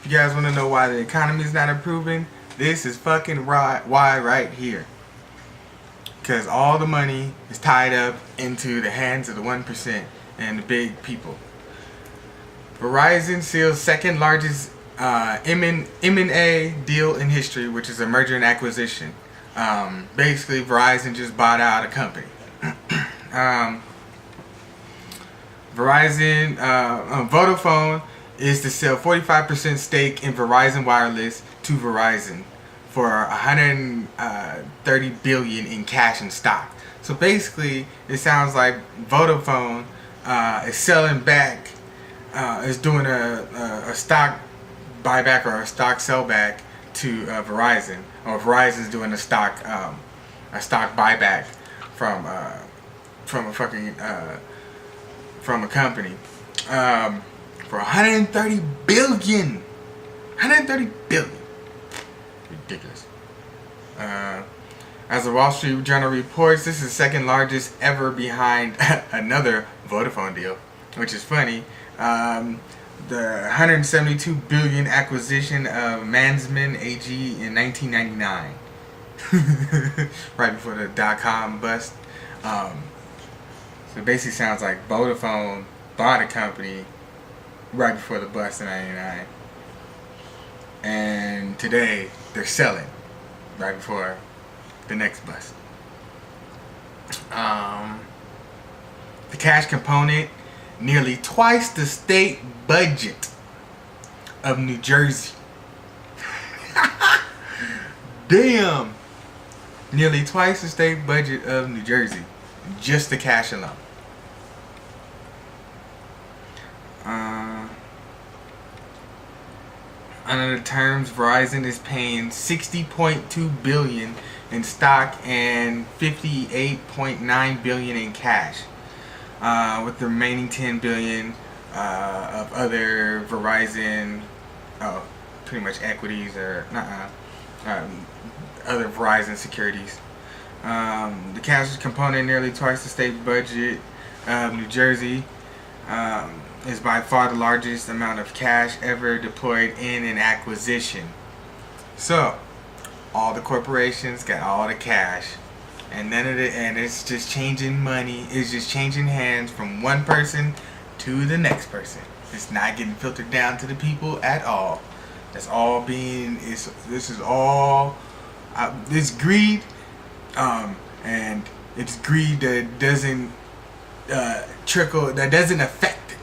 You guys want to know why the economy is not improving? This is fucking why right here. Because all the money is tied up into the hands of the 1% and the big people. Verizon seals second largest M&A deal in history, which is a merger and acquisition. Basically, Verizon just bought out a company. Vodafone is to sell 45% stake in Verizon Wireless to Verizon for 130 billion in cash and stock. So basically, it sounds like Vodafone is selling back, is doing a stock buyback or a stock sellback to Verizon, or Verizon's doing a stock buyback from a fucking from a company for 130 billion. 130 billion. Ridiculous. As the Wall Street Journal reports, this is the second largest ever behind another Vodafone deal, which is funny. The 172 billion acquisition of Mansman AG in 1999, right before the dot-com bust. So it basically sounds like Vodafone bought a company right before the bust in 99, and today they're selling right before the next bust. The cash component, nearly twice the state budget of New Jersey. Damn! Nearly twice the state budget of New Jersey. Just the cash alone. Under the terms, Verizon is paying $60.2 billion in stock and $58.9 billion in cash, with the remaining $10 billion of other Verizon, pretty much equities or other Verizon securities. The cash component, nearly twice the state budget of New Jersey, is by far the largest amount of cash ever deployed in an acquisition. So, all the corporations got all the cash, and none of it, and it's just changing money. It's just changing hands from one person to the next person. It's not getting filtered down to the people at all. It's all being. This is all. This greed, and it's greed that doesn't trickle. That doesn't affect it.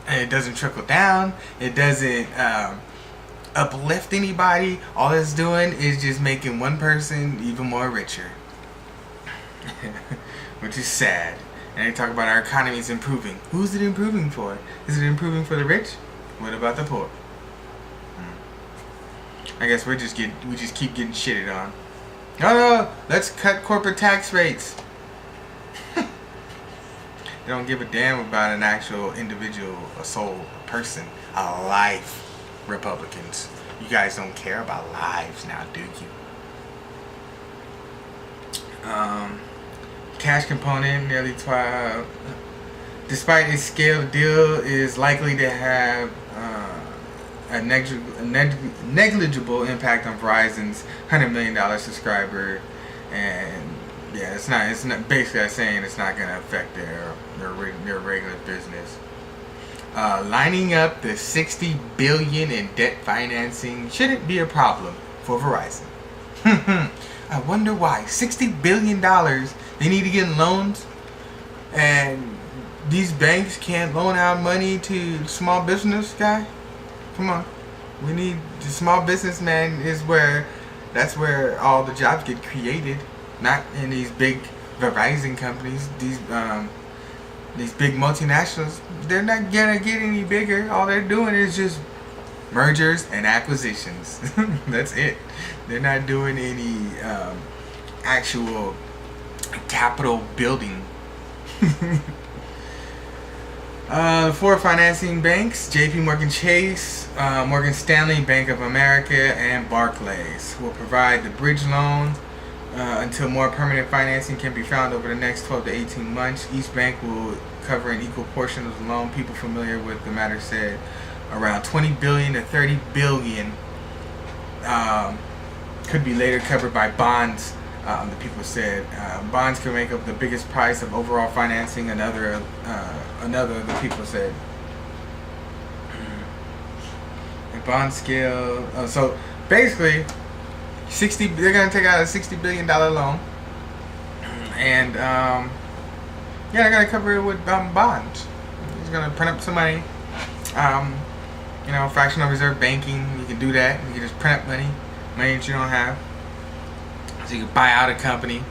And it doesn't trickle down. It doesn't uplift anybody. All it's doing is just making one person even more richer. Which is sad. And they talk about our economy is improving. Who's it improving for? Is it improving for the rich? What about the poor? I guess we just keep getting shitted on. No, let's cut corporate tax rates. They don't give a damn about an actual individual, a soul, a person, a life. Republicans, you guys don't care about lives now, do you? Cash component, nearly 12. Despite its scale, the deal is likely to have a negligible impact on Verizon's $100 million subscriber, and yeah, it's not basically saying it's not going to affect their regular business. Lining up the $60 billion in debt financing shouldn't be a problem for Verizon. I wonder why. $60 billion, they need to get loans, and these banks can't loan out money to small business guy? Come on. We need the small businessman that's where all the jobs get created, not in these big Verizon companies, these big multinationals. They're not gonna get any bigger. All they're doing is just mergers and acquisitions. That's it. They're not doing any actual capital building. Four financing banks: J.P. Chase, Morgan Stanley, Bank of America, and Barclays will provide the bridge loan until more permanent financing can be found over the next 12 to 18 months. Each bank will cover an equal portion of the loan. People familiar with the matter said around 20 billion to 30 billion could be later covered by bonds. The people said bonds can make up the biggest price of overall financing. Another of the people said. The bond scale. So basically, they're gonna take out a $60 billion loan, and they're gonna cover it with bonds. He's gonna print up some money. Fractional reserve banking. You can do that. You can just print up money that you don't have. So you can buy out a company.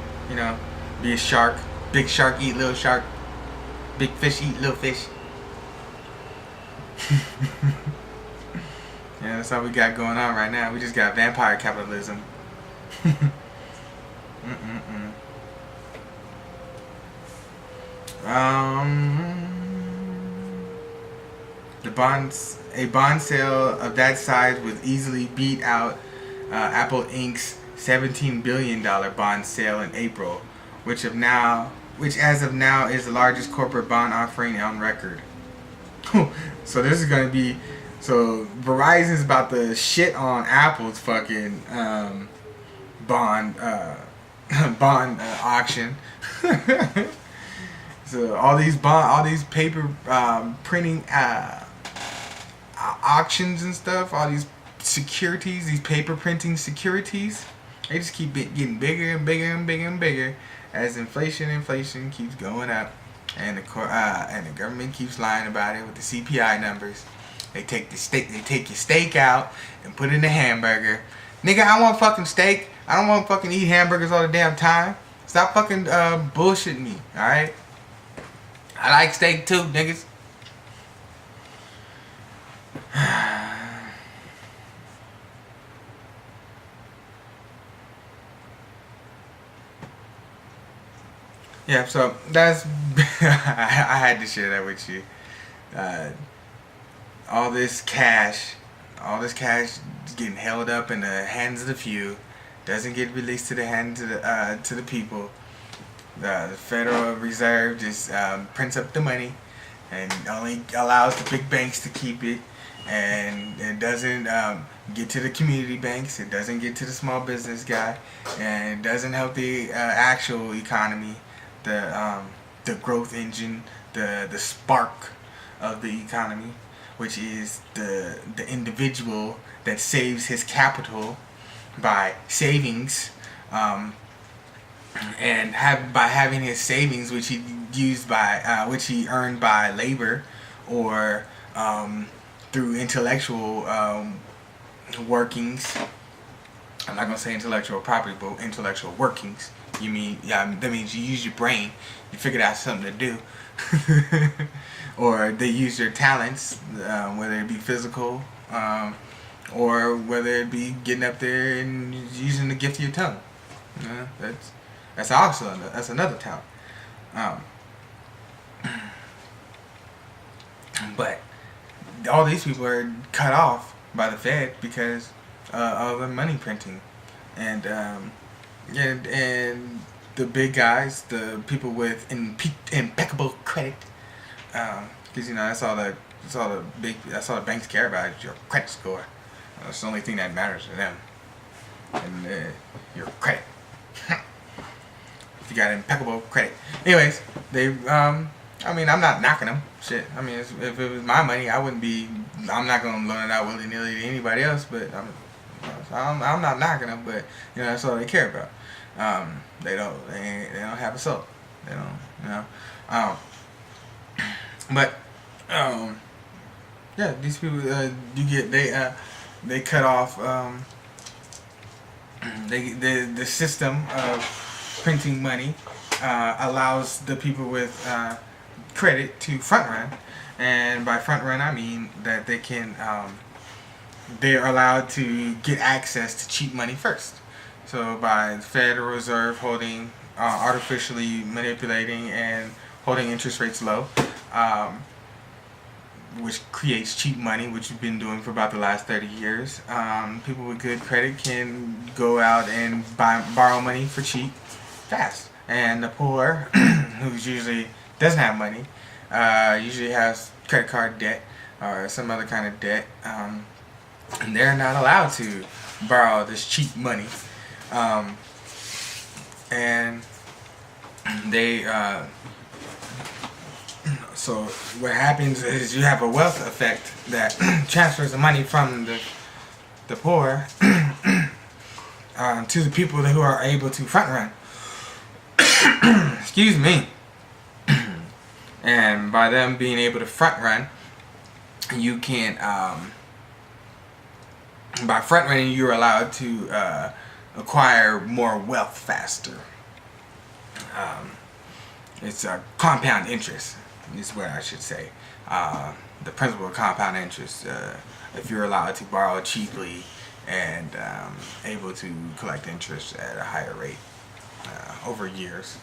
Be a shark. Big shark eat little shark. Big fish eat little fish. Yeah, that's all we got going on right now. We just got vampire capitalism. A bond sale of that size would easily beat out Apple Inc.'s $17 billion bond sale in April, which as of now is the largest corporate bond offering on record. So this is going to be, Verizon's about to shit on Apple's fucking bond auction. So all these paper printing auctions and stuff, all these securities, these paper printing securities, they just keep getting bigger and bigger and bigger and bigger as inflation keeps going up, and the government keeps lying about it with the CPI numbers. They take your steak out and put it in a hamburger. Nigga, I want fucking steak. I don't want to fucking eat hamburgers all the damn time. Stop fucking bullshitting me, alright? I like steak too, niggas. Yeah, so that's I had to share that with you. All this cash is getting held up in the hands of the few, doesn't get released to the hands of the people. The Federal Reserve just prints up the money and only allows the big banks to keep it, and it doesn't get to the community banks. It doesn't get to the small business guy, and it doesn't help the actual economy, the growth engine, the spark of the economy, which is the individual that saves his capital by savings, and by having his savings, which he earned by labor or through intellectual workings. I'm not gonna say intellectual property, but intellectual workings. That means you use your brain, you figured out something to do. Or they use their talents, whether it be physical, or whether it be getting up there and using the gift of your tongue. That's another talent. But all these people are cut off by the Fed because of the money printing, and the big guys, the people with impeccable credit, because that's all the banks care about is your credit score. That's the only thing that matters to them, and your credit. If you got impeccable credit. Anyways, I'm not knocking them. Shit. If it was my money, I'm not gonna loan it out willy nilly to anybody else. But I'm not knocking them. But that's all they care about. They don't have a soul. They don't. But these people they cut off the system of printing money allows the people with credit to front run, and by front run I mean that they're allowed to get access to cheap money first. So by the Federal Reserve holding artificially manipulating and holding interest rates low, which creates cheap money, which we've been doing for about the last 30 years. People with good credit can go out and borrow money for cheap, fast. And the poor, who usually doesn't have money, usually has credit card debt, or some other kind of debt, and they're not allowed to borrow this cheap money, and they so what happens is you have a wealth effect that transfers the money from the poor to the people who are able to front run. Excuse me. And by them being able to front run, you can by front running you're allowed to acquire more wealth faster. It's a compound interest is what I should say. The principle of compound interest. If you're allowed to borrow cheaply and able to collect interest at a higher rate over years,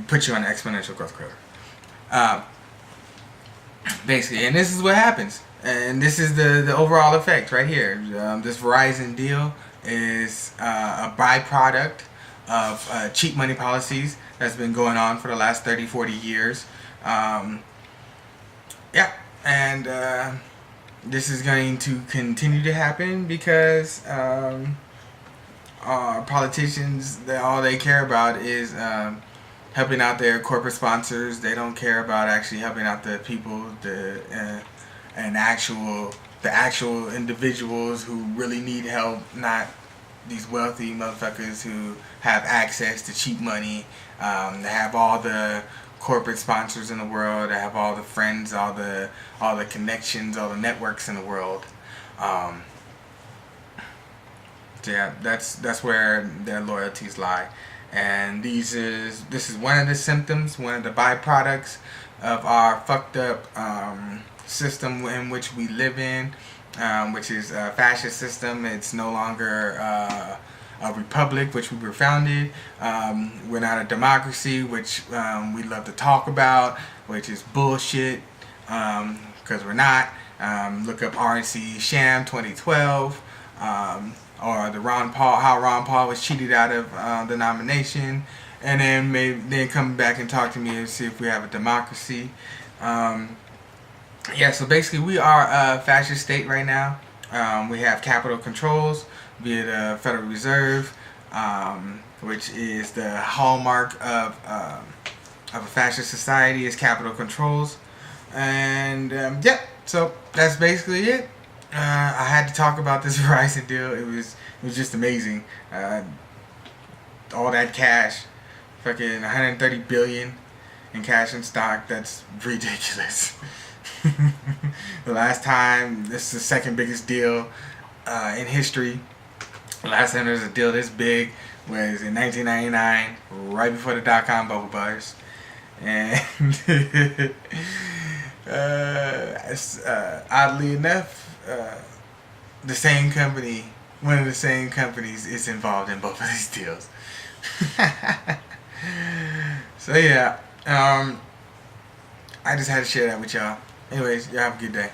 put you on an exponential growth curve. Basically, and this is what happens, and this is the overall effect right here. This Verizon deal is a byproduct of cheap money policies that's been going on for the last 30-40 years. Yeah, and this is going to continue to happen because politicians, all they care about is helping out their corporate sponsors. They don't care about actually helping out the people, the actual individuals who really need help, not these wealthy motherfuckers who have access to cheap money. They have all the corporate sponsors in the world. They have all the friends, all the connections, all the networks in the world. Yeah, that's where their loyalties lie. And this is one of the symptoms, one of the byproducts of our fucked up system in which we live in, which is a fascist system. It's no longer a republic, which we were founded. We're not a democracy, which we love to talk about, which is bullshit, because we're not. Look up RNC Sham 2012. Or how Ron Paul was cheated out of the nomination, and then come back and talk to me and see if we have a democracy. Yeah, so basically we are a fascist state right now. We have capital controls via the Federal Reserve, which is the hallmark of a fascist society, is capital controls. And yeah, so that's basically it. I had to talk about this Verizon deal. It was just amazing. All that cash, fucking 130 billion in cash and stock. That's ridiculous. The last time, this is the second biggest deal in history. The last time there was a deal this big was in 1999, right before the dot-com bubble burst. And oddly enough, the same company, one of the same companies, is involved in both of these deals. So yeah, I just had to share that with y'all. Anyways, y'all have a good day.